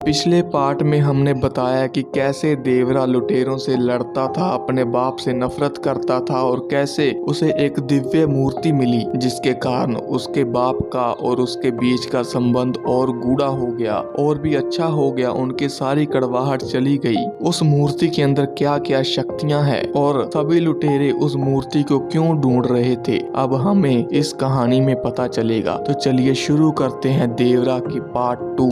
पिछले पार्ट में हमने बताया कि कैसे देवरा लुटेरों से लड़ता था, अपने बाप से नफरत करता था और कैसे उसे एक दिव्य मूर्ति मिली जिसके कारण उसके बाप का और उसके बीच का संबंध और गूढ़ा हो गया और भी अच्छा हो गया। उनकी सारी कड़वाहट चली गई। उस मूर्ति के अंदर क्या क्या शक्तियां हैं और सभी लुटेरे उस मूर्ति को क्यों ढूंढ रहे थे, अब हमें इस कहानी में पता चलेगा। तो चलिए शुरू करते हैं देवरा की पार्ट 2।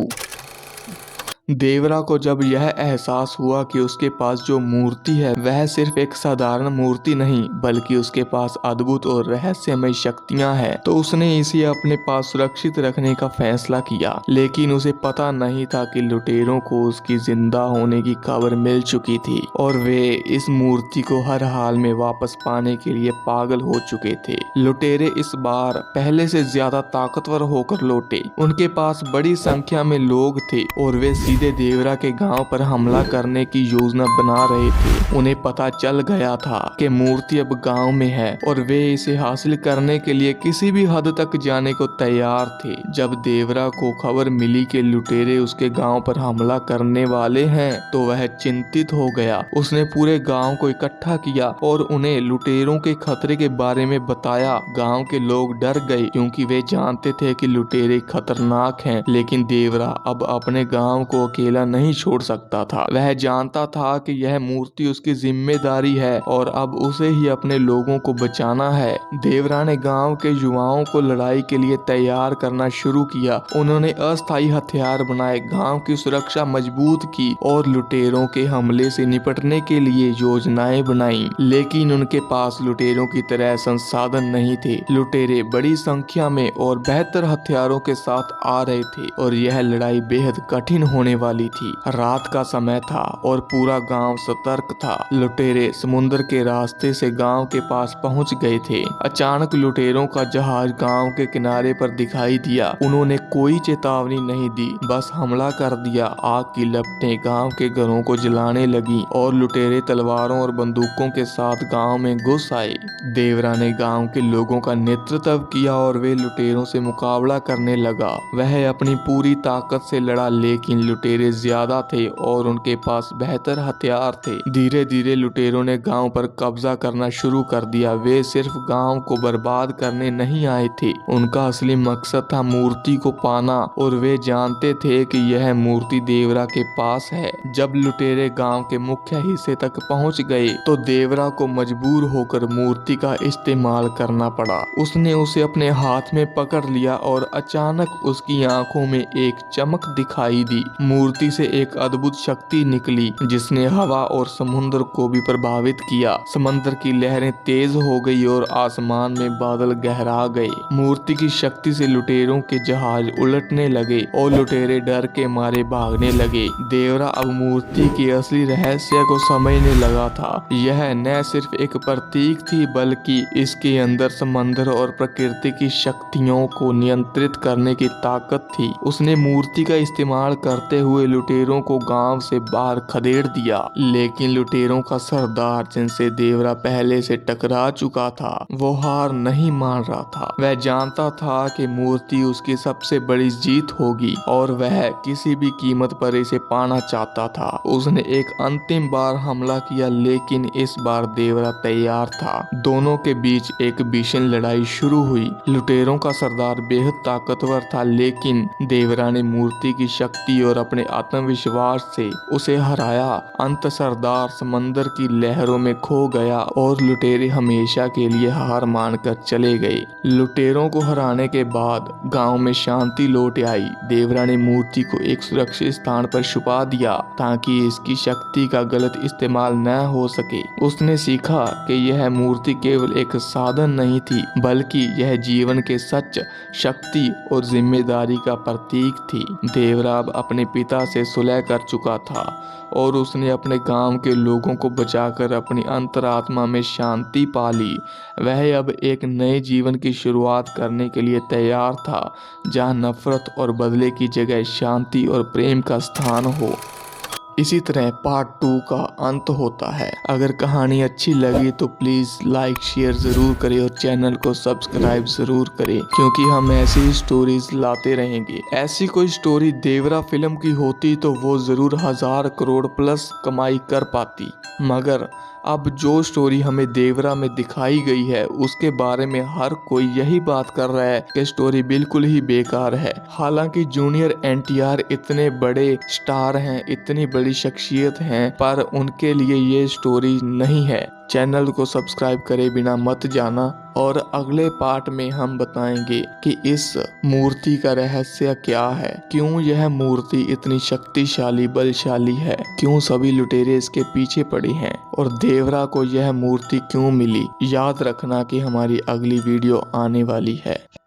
देवरा को जब यह एहसास हुआ कि उसके पास जो मूर्ति है वह सिर्फ एक साधारण मूर्ति नहीं बल्कि उसके पास अद्भुत और रहस्यमय शक्तियां हैं, तो उसने इसे अपने पास सुरक्षित रखने का फैसला किया। लेकिन उसे पता नहीं था कि लुटेरों को उसकी जिंदा होने की खबर मिल चुकी थी और वे इस मूर्ति को हर हाल में वापस पाने के लिए पागल हो चुके थे। लुटेरे इस बार पहले से ज्यादा ताकतवर होकर लौटे। उनके पास बड़ी संख्या में लोग थे और वे सीधे देवरा के गांव पर हमला करने की योजना बना रहे थे। उन्हें पता चल गया था कि मूर्ति अब गांव में है और वे इसे हासिल करने के लिए किसी भी हद तक जाने को तैयार थे। जब देवरा को खबर मिली कि लुटेरे उसके गांव पर हमला करने वाले हैं तो वह चिंतित हो गया। उसने पूरे गांव को इकट्ठा किया और उन्हें लुटेरों के खतरे के बारे में बताया। गांव के लोग डर गए क्योंकि वे जानते थे कि लुटेरे खतरनाक हैं, लेकिन देवरा अब अपने गांव को अकेला नहीं छोड़ सकता था। वह जानता था कि यह मूर्ति उसकी जिम्मेदारी है और अब उसे ही अपने लोगों को बचाना है। देवरा ने गांव के युवाओं को लड़ाई के लिए तैयार करना शुरू किया। उन्होंने अस्थायी हथियार बनाए, गांव की सुरक्षा मजबूत की और लुटेरों के हमले से निपटने के लिए योजनाएं बनाई। लेकिन उनके पास लुटेरों की तरह संसाधन नहीं थे। लुटेरे बड़ी संख्या में और बेहतर हथियारों के साथ आ रहे थे और यह लड़ाई बेहद कठिन होने वाली थी। रात का समय था और पूरा गांव सतर्क था। लुटेरे समुद्र के रास्ते से गांव के पास पहुंच गए थे। अचानक लुटेरों का जहाज गांव के किनारे पर दिखाई दिया। उन्होंने कोई चेतावनी नहीं दी, बस हमला कर दिया। आग की लपटें गांव के घरों को जलाने लगी और लुटेरे तलवारों और बंदूकों के साथ गांव में घुस आए। देवरा ने गांव के लोगों का नेतृत्व किया और वे लुटेरों से मुकाबला करने लगा। वह अपनी पूरी ताकत से लड़ा, लेकिन लुटेरे ज्यादा थे और उनके पास बेहतर हथियार थे। धीरे धीरे लुटेरों ने गांव पर कब्जा करना शुरू कर दिया। वे सिर्फ गांव को बर्बाद करने नहीं आए थे, उनका असली मकसद था मूर्ति को पाना और वे जानते थे कि यह मूर्ति देवरा के पास है। जब लुटेरे गांव के मुख्य हिस्से तक पहुंच गए तो देवरा को मजबूर होकर मूर्ति का इस्तेमाल करना पड़ा। उसने उसे अपने हाथ में पकड़ लिया और अचानक उसकी आंखों में एक चमक दिखाई दी। मूर्ति से एक अद्भुत शक्ति निकली जिसने हवा और समुद्र को भी प्रभावित किया। समंदर की लहरें तेज हो गई और आसमान में बादल गहरा गए। मूर्ति की शक्ति से लुटेरों के जहाज उलटने लगे और लुटेरे डर के मारे भागने लगे। देवरा अब मूर्ति के असली रहस्य को समझने लगा था। यह न सिर्फ एक प्रतीक थी बल्कि इसके अंदर समंदर और प्रकृति की शक्तियों को नियंत्रित करने की ताकत थी। उसने मूर्ति का इस्तेमाल करते हुए लुटेरों को गांव से बाहर खदेड़ दिया, लेकिन लुटेरों का सरदार जिनसे देवरा पहले से टकरा चुका था वो हार नहीं मान रहा था। वह जानता था कि मूर्ति उसकी सबसे बड़ी जीत होगी और वह किसी भी कीमत पर इसे पाना चाहता था। उसने एक अंतिम बार हमला किया, लेकिन इस बार देवरा तैयार था। दोनों के बीच एक भीषण लड़ाई शुरू हुई। लुटेरों का सरदार बेहद ताकतवर था, लेकिन देवरा ने मूर्ति की शक्ति और अपने आत्मविश्वास से उसे हराया। अंत सरदार समंदर की लहरों में खो गया और लुटेरे हमेशा के लिए हार मानकर चले गए। लुटेरों को हराने के बाद गांव में शांति लौट आई। देवरा ने मूर्ति को एक सुरक्षित स्थान पर छुपा दिया ताकि इसकी शक्ति का गलत इस्तेमाल न हो सके। उसने सीखा कि यह मूर्ति केवल एक साधन नहीं थी बल्कि यह जीवन के सच, शक्ति और जिम्मेदारी का प्रतीक थी। देवरा अब अपने पिता से सुलह कर चुका था और उसने अपने गांव के लोगों को बचाकर अपनी अंतरात्मा में शांति पा ली। वह अब एक नए जीवन की शुरुआत करने के लिए तैयार था, जहां नफरत और बदले की जगह शांति और प्रेम का स्थान हो। इसी तरह पार्ट 2 का अंत होता है। अगर कहानी अच्छी लगी तो प्लीज लाइक शेयर जरूर करें और चैनल को सब्सक्राइब जरूर करें, क्योंकि हम ऐसी ही स्टोरीज लाते रहेंगे। ऐसी कोई स्टोरी देवरा फिल्म की होती तो वो जरूर 1000 करोड़ प्लस कमाई कर पाती, मगर अब जो स्टोरी हमें देवरा में दिखाई गई है उसके बारे में हर कोई यही बात कर रहा है कि स्टोरी बिल्कुल ही बेकार है। हालांकि जूनियर एनटीआर इतने बड़े स्टार हैं, इतनी बड़ी शख्सियत हैं, पर उनके लिए ये स्टोरी नहीं है। चैनल को सब्सक्राइब करे बिना मत जाना, और अगले पार्ट में हम बताएंगे कि इस मूर्ति का रहस्य क्या है, क्यों यह मूर्ति इतनी शक्तिशाली बलशाली है, क्यों सभी लुटेरे इसके पीछे पड़े हैं, और देवरा को यह मूर्ति क्यों मिली। याद रखना कि हमारी अगली वीडियो आने वाली है।